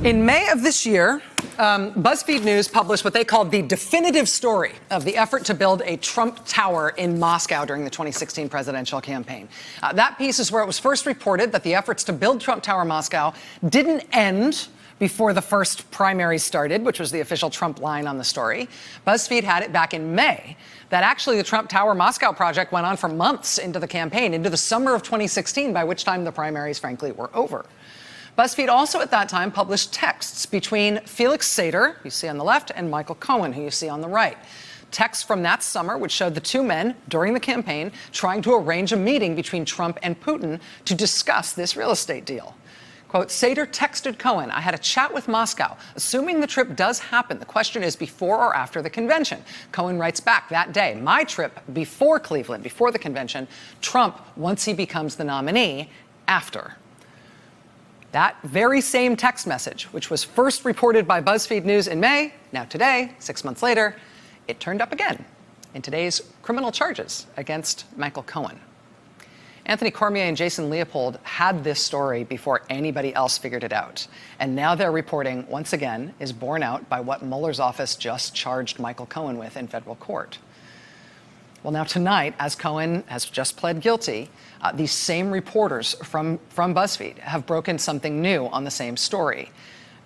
In May of this year, Buzzfeed News published what they called the definitive story of the effort to build a Trump Tower in Moscow during the 2016 presidential campaign. That piece is where it was first reported that the efforts to build Trump Tower Moscow didn't end before the first primary started, which was the official Trump line on the story. Buzzfeed had it back in May that actually the Trump Tower Moscow project went on for months into the campaign, into the summer of 2016, by which time the primaries, frankly, were over. BuzzFeed also at that time published texts between Felix Sater, you see on the left, and Michael Cohen, who you see on the right. Texts from that summer which showed the two men, during the campaign, trying to arrange a meeting between Trump and Putin to discuss this real estate deal. Quote, Sater texted Cohen, I had a chat with Moscow. Assuming the trip does happen, the question is before or after the convention. Cohen writes back that day, my trip before Cleveland, before the convention, Trump, once he becomes the nominee, after. That very same text message, which was first reported by BuzzFeed News in May, now today, 6 months later, it turned up again in today's criminal charges against Michael Cohen. Anthony Cormier and Jason Leopold had this story before anybody else figured it out. And now their reporting, once again, is borne out by what Mueller's office just charged Michael Cohen with in federal court. Well, now tonight, as Cohen has just pled guilty, these same reporters from BuzzFeed have broken something new on the same story.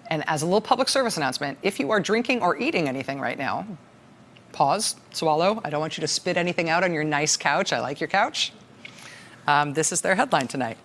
And as a little public service announcement, if you are drinking or eating anything right now, pause, swallow. I don't want you to spit anything out on your nice couch. I like your couch. This is their headline tonight.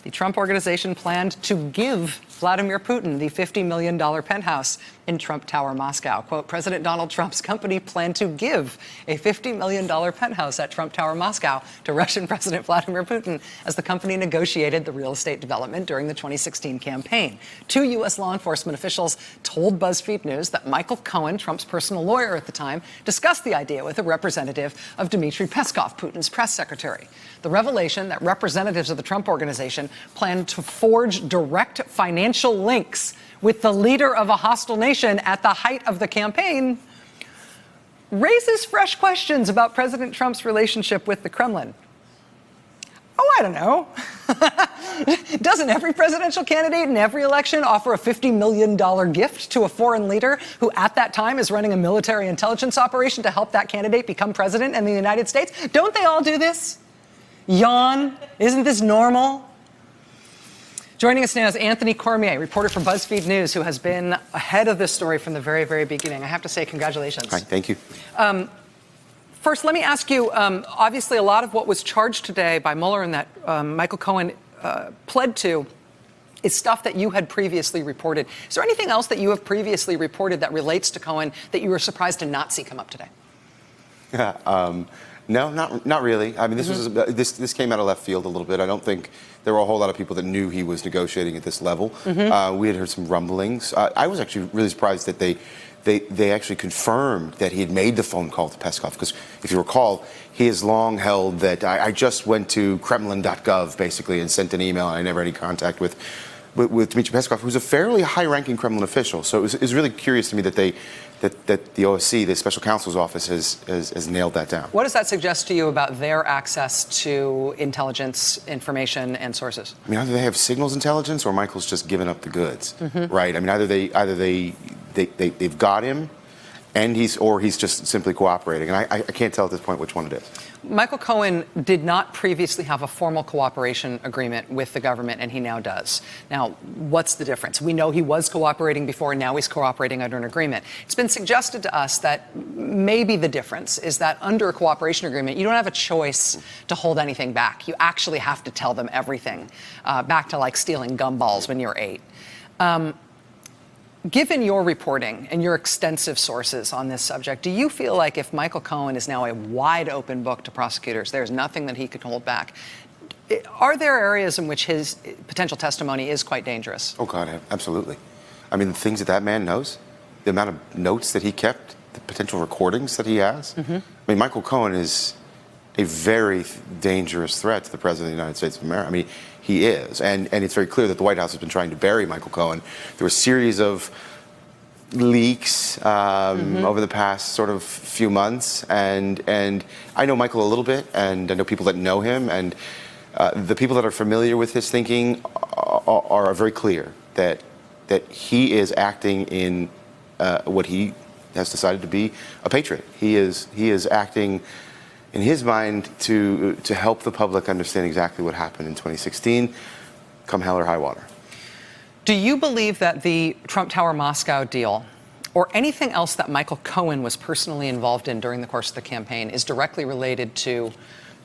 The Trump Organization planned to give Vladimir Putin the $50 million penthouse in Trump Tower, Moscow. Quote, President Donald Trump's company planned to give a $50 million penthouse at Trump Tower, Moscow to Russian President Vladimir Putin as the company negotiated the real estate development during the 2016 campaign. Two U.S. law enforcement officials told BuzzFeed News that Michael Cohen, Trump's personal lawyer at the time, discussed the idea with a representative of Dmitry Peskov, Putin's press secretary. The revelation that representatives of the Trump Organization planned to forge direct financial links with the leader of a hostile nation at the height of the campaign raises fresh questions about President Trump's relationship with the Kremlin. Oh, I don't know. Doesn't every presidential candidate in every election offer a $50 million gift to a foreign leader who at that time is running a military intelligence operation to help that candidate become president in the United States? Don't they all do this? Yawn. Isn't this normal? Joining us now is Anthony Cormier, reporter for BuzzFeed News, who has been ahead of this story from the very, very beginning. I have to say congratulations. Hi, thank you. First, let me ask you, obviously a lot of what was charged today by Mueller and that Michael Cohen pled to is stuff that you had previously reported. Is there anything else that you have previously reported that relates to Cohen that you were surprised to not see come up today? Yeah, no, not really. I mean, this came out of left field a little bit. I don't think there were a whole lot of people that knew he was negotiating at this level. We had heard some rumblings. I was actually really surprised that they actually confirmed that he had made the phone call to Peskov, because if you recall, he has long held that I just went to Kremlin.gov basically and sent an email, and I never had any contact with Dmitry Peskov, who's a fairly high-ranking Kremlin official. So it was really curious to me that that the OSC, the special counsel's office, has nailed that down. What does that suggest to you about their access to intelligence information and sources? I mean, either they have signals intelligence or Michael's just given up the goods, right? I mean, either they've got him, and he's just simply cooperating. And I can't tell at this point which one it is. Michael Cohen did not previously have a formal cooperation agreement with the government, and he now does. Now, what's the difference? We know he was cooperating before, and now he's cooperating under an agreement. It's been suggested to us that maybe the difference is that under a cooperation agreement, you don't have a choice to hold anything back. You actually have to tell them everything, back to like stealing gumballs when you're 8. Given your reporting and your extensive sources on this subject, do you feel like if Michael Cohen is now a wide open book to prosecutors, there's nothing that he could hold back? Are there areas in which his potential testimony is quite dangerous? Oh, God, absolutely. I mean, the things that man knows, the amount of notes that he kept, the potential recordings that he has. I mean, Michael Cohen is a very dangerous threat to the President of the United States of America. I mean, he is. And it's very clear that the White House has been trying to bury Michael Cohen. There were a series of leaks over the past sort of few months. And I know Michael a little bit, and I know people that know him. And the people that are familiar with his thinking are very clear that that he is acting in what he has decided to be a patriot. He is acting in his mind to help the public understand exactly what happened in 2016, come hell or high water. Do you believe that the Trump Tower Moscow deal or anything else that Michael Cohen was personally involved in during the course of the campaign is directly related to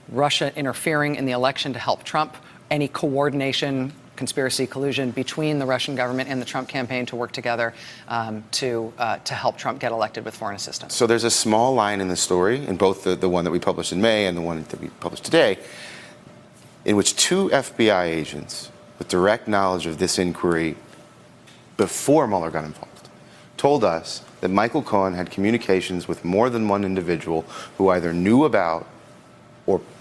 Russia interfering in the election to help Trump? Any coordination, conspiracy, collusion between the Russian government and the Trump campaign to work together to help Trump get elected with foreign assistance? So there's a small line in the story, in both the one that we published in May and the one that we published today, in which two FBI agents with direct knowledge of this inquiry before Mueller got involved told us that Michael Cohen had communications with more than one individual who either knew about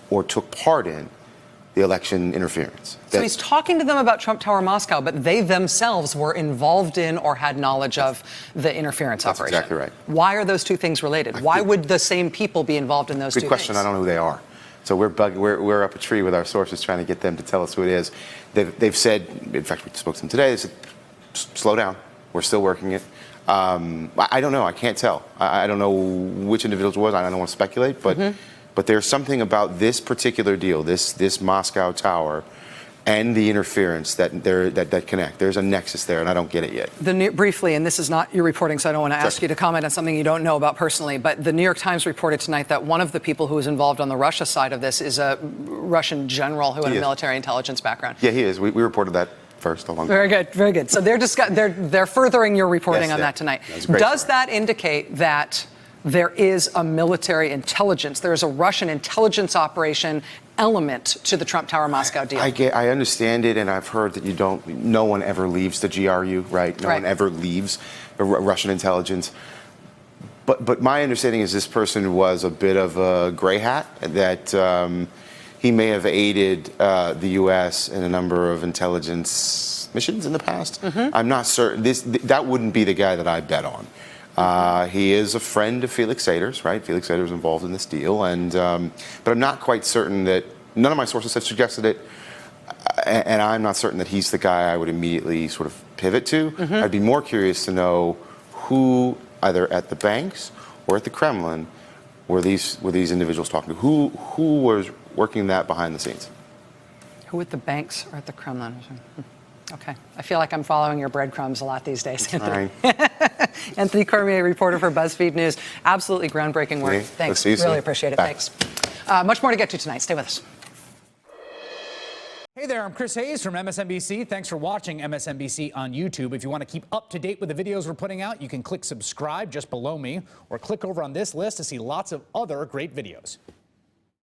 or took part in the election interference. So he's talking to them about Trump Tower Moscow, but they themselves were involved in or had knowledge of the interference operation. That's exactly right. Why are those two things related? Why would the same people be involved in those two things? Good question. I don't know who they are. So we're up a tree with our sources trying to get them to tell us who it is. They've said, in fact, we spoke to them today, they said, slow down. We're still working it. I don't know. I can't tell. I don't know which individuals it was. I don't want to speculate, but there's something about this particular deal, this Moscow Tower, and the interference that connect. There's a nexus there, and I don't get it yet. Briefly, and this is not your reporting, so I don't want to ask you to comment on something you don't know about personally, but the New York Times reported tonight that one of the people who was involved on the Russia side of this is a Russian general who had a military intelligence background. Yeah, he is. We reported that first. Very good, very good. So they're furthering your reporting on that tonight. Does that indicate that there is a military intelligence, there is a Russian intelligence operation element to the Trump Tower Moscow deal? I understand it, and I've heard that no one ever leaves the GRU, right? No one ever leaves Russian intelligence. But my understanding is this person was a bit of a gray hat, that he may have aided the U.S. in a number of intelligence missions in the past. I'm not certain. That wouldn't be the guy that I bet on. He is a friend of Felix Sater's, right? Felix Sater was involved in this deal, but I'm not quite certain that, none of my sources have suggested it, and I'm not certain that he's the guy I would immediately sort of pivot to. I'd be more curious to know who, either at the banks or at the Kremlin, were these individuals talking to? Who was working that behind the scenes? Who at the banks or at the Kremlin? Okay. I feel like I'm following your breadcrumbs a lot these days, Anthony. Anthony Cormier, reporter for Buzzfeed News. Absolutely groundbreaking work. Thanks. Really appreciate it. Thanks. Much more to get to tonight. Stay with us. Hey there, I'm Chris Hayes from MSNBC. Thanks for watching MSNBC on YouTube. If you want to keep up to date with the videos we're putting out, you can click subscribe just below me or click over on this list to see lots of other great videos.